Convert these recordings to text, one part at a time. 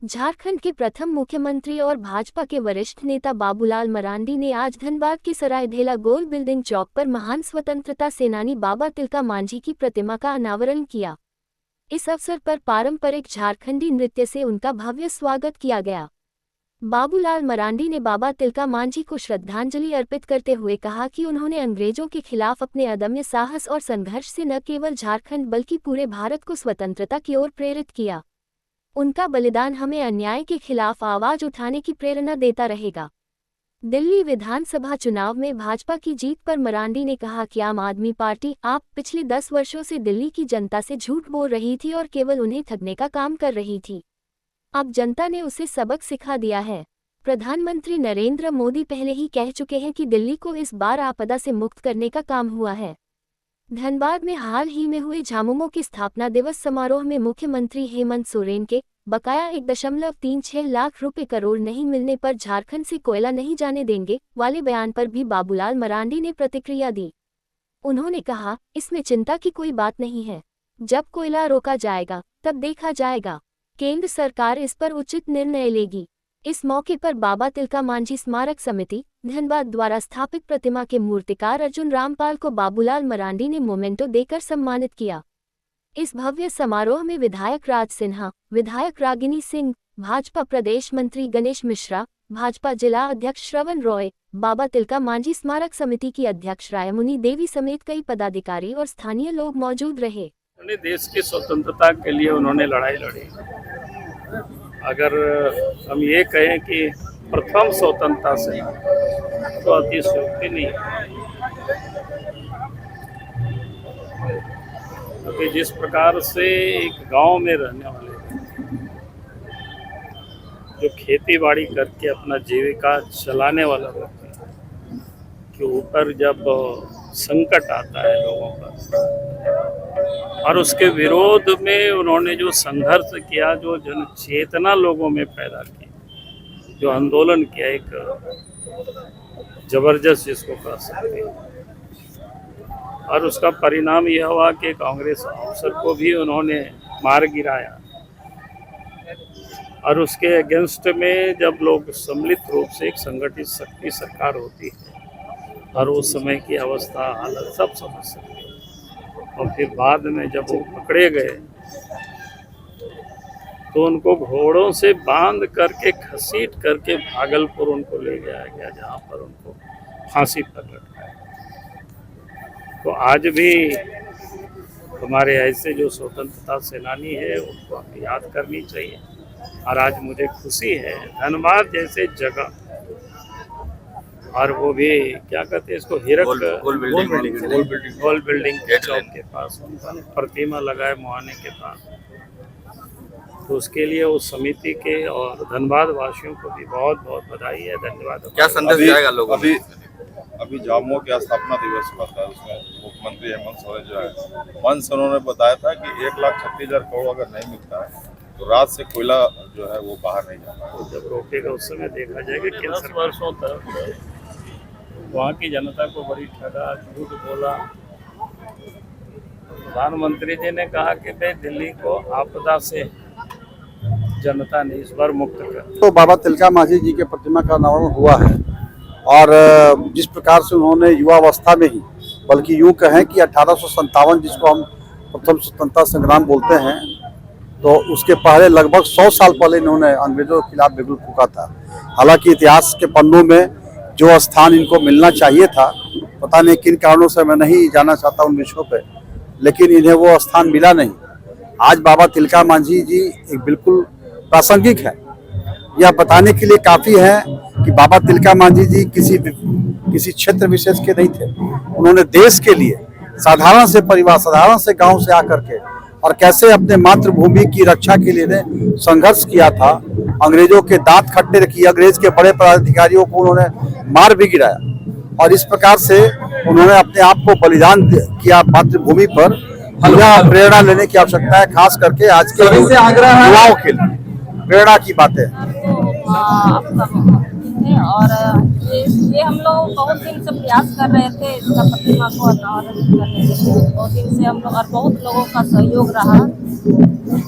झारखंड के प्रथम मुख्यमंत्री और भाजपा के वरिष्ठ नेता बाबूलाल मरांडी ने आज धनबाद के सरायढेला गोल बिल्डिंग चौक पर महान स्वतंत्रता सेनानी बाबा तिलका मांझी की प्रतिमा का अनावरण किया। इस अवसर पर पारंपरिक झारखंडी नृत्य से उनका भव्य स्वागत किया गया। बाबूलाल मरांडी ने बाबा तिलका मांझी को श्रद्धांजलि अर्पित करते हुए कहा कि उन्होंने अंग्रेजों के खिलाफ अपने अदम्य साहस और संघर्ष से न केवल झारखंड बल्कि पूरे भारत को स्वतंत्रता की ओर प्रेरित किया। उनका बलिदान हमें अन्याय के खिलाफ आवाज उठाने की प्रेरणा देता रहेगा। दिल्ली विधानसभा चुनाव में भाजपा की जीत पर मरांडी ने कहा कि आम आदमी पार्टी आप पिछले 10 वर्षों से दिल्ली की जनता से झूठ बोल रही थी और केवल उन्हें ठगने का काम कर रही थी। अब जनता ने उसे सबक सिखा दिया है। प्रधानमंत्री नरेंद्र मोदी पहले ही कह चुके हैं कि दिल्ली को इस बार आपदा से मुक्त करने का काम हुआ है। धनबाद में हाल ही में हुए झामुमो के स्थापना दिवस समारोह में मुख्यमंत्री हेमंत सोरेन के बकाया 1.36 लाख रुपए करोड़ नहीं मिलने पर झारखंड से कोयला नहीं जाने देंगे वाले बयान पर भी बाबूलाल मरांडी ने प्रतिक्रिया दी। उन्होंने कहा, इसमें चिंता की कोई बात नहीं है। जब कोयला रोका जाएगा तब देखा जाएगा। केंद्र सरकार इस पर उचित निर्णय लेगी। इस मौके पर बाबा तिलका मांझी स्मारक समिति धनबाद द्वारा स्थापित प्रतिमा के मूर्तिकार अर्जुन रामपाल को बाबूलाल मरांडी ने मोमेंटो देकर सम्मानित किया। इस भव्य समारोह में विधायक राज सिन्हा, विधायक रागिनी सिंह, भाजपा प्रदेश मंत्री गणेश मिश्रा, भाजपा जिला अध्यक्ष श्रवण रॉय, बाबा तिलका मांझी स्मारक समिति की अध्यक्ष रायमुनी देवी समेत कई पदाधिकारी और स्थानीय लोग मौजूद रहे। देश की स्वतंत्रता के लिए उन्होंने लड़ाई लड़ी। अगर हम ये कहें कि प्रथम स्वतंत्रता से तो अतिशयोक्ति नहीं है, क्योंकि जिस प्रकार से एक गांव में रहने वाले जो खेती बाड़ी करके अपना जीविका चलाने वाला व्यक्ति के ऊपर जब संकट आता है लोगों पर और उसके विरोध में उन्होंने जो संघर्ष किया, जो जन चेतना लोगों में पैदा की, जो आंदोलन किया, एक जबरदस्त जिसको कह सकते हैं, और उसका परिणाम यह हुआ कि कांग्रेस अफसर को भी उन्होंने मार गिराया। और उसके अगेंस्ट में जब लोग सम्मिलित रूप से एक संगठित शक्ति सरकार होती है और उस समय की अवस्था हालत सब समझ सकते हैं। और फिर बाद में जब वो पकड़े गए तो उनको घोड़ों से बांध करके घसीट करके भागलपुर उनको ले जाया गया, जहाँ पर उनको फांसी पर लटकाया। तो आज भी हमारे ऐसे जो स्वतंत्रता सेनानी है उनको हमें याद करनी चाहिए। और आज मुझे खुशी है धनबाद जैसे जगह, और वो भी क्या कहते हैं इसको, हीरक गोल बिल्डिंग के चौक के पास उनका प्रतिमा लगाए मुहाने के पास। तो उसके लिए उस समिति के और धनबाद वासियों को भी बहुत बहुत बधाई है, धन्यवाद। क्या संदेश जाएगा लोगों को? अभी झामुमो के स्थापना दिवस हुआ था, उसमें मुख्यमंत्री हेमंत सोरेन जो है मंच से उन्होंने बताया था कि 1,36,000 करोड़ अगर नहीं मिलता है तो रात से कोयला जो है वो बाहर नहीं जाता। तो जब रोकेगा उस समय देखा जाएगा कि 10 वर्षों तक वहाँ की जनता को बड़ी ठगा, झूठ बोला। प्रधानमंत्री जी ने कहा कि भाई दिल्ली को आपदा से जनता ने इस बार मुक्त कर। तो बाबा तिलका मांझी जी के प्रतिमा का अनावरण हुआ है और जिस प्रकार से उन्होंने युवावस्था में ही, बल्कि यूँ कहें कि 1857 जिसको हम प्रथम स्वतंत्रता संग्राम बोलते हैं, तो उसके पहले लगभग 100 साल पहले इन्होंने अंग्रेजों के खिलाफ बिगुल फूंका था। हालांकि इतिहास के पन्नों में जो स्थान इनको मिलना चाहिए था, पता नहीं किन कारणों से, मैं नहीं जाना चाहता उन विषयों पे, लेकिन इन्हें वो स्थान मिला नहीं। आज बाबा तिलका मांझी जी एक बिल्कुल प्रासंगिक है। यह बताने के लिए काफ़ी है कि बाबा तिलका मांझी जी किसी क्षेत्र विशेष के नहीं थे। उन्होंने देश के लिए साधारण से परिवार, साधारण से गांव से आकर के और कैसे अपने मातृभूमि की रक्षा के लिए ने संघर्ष किया था। अंग्रेजों के दांत खट्टे किए, अंग्रेज के बड़े पदाधिकारियों को उन्होंने मार भी गिराया और इस प्रकार से उन्होंने अपने आप को बलिदान किया मातृभूमि पर। यह प्रेरणा लेने की आवश्यकता है, खास करके आज के युवाओं के लिए प्रेरणा की बातें। थे और ये हम लोग बहुत दिन से प्रयास कर रहे थे इसका प्रतिमा को अनावरण करने के लिए। बहुत दिन से हम लोग और बहुत लोगों का सहयोग रहा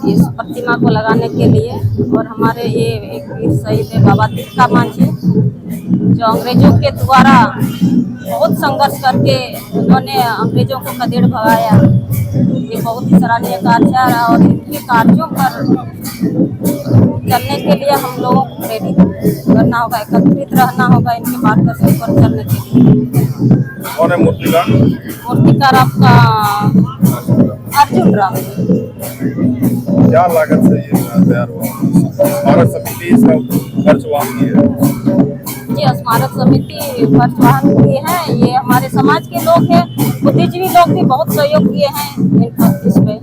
इस प्रतिमा को लगाने के लिए। और हमारे ये एक वीर शहीद है बाबा तिलका मांझी, जो अंग्रेजों के द्वारा बहुत संघर्ष करके उन्होंने अंग्रेजों को कदेड़ भगाया। ये बहुत ही सराहनीय कार्य है और इनके कार्यों पर चलने के लिए हम लोगों को प्रेरित करना होगा, एकत्रित रहना होगा इनके मार्गदर्शन पर चलने के लिए। कौन है मूर्तिकार? मूर्तिकार आपका अर्जुन राम। क्या लागत से ये तैयार हुआ? स्मारक समिति इसका खर्च वहन की है? जी, स्मारक समिति खर्च वहन की है। ये हमारे समाज के लोग हैं, बुद्धिजीवी लोग भी बहुत सहयोग किए हैं इस पे।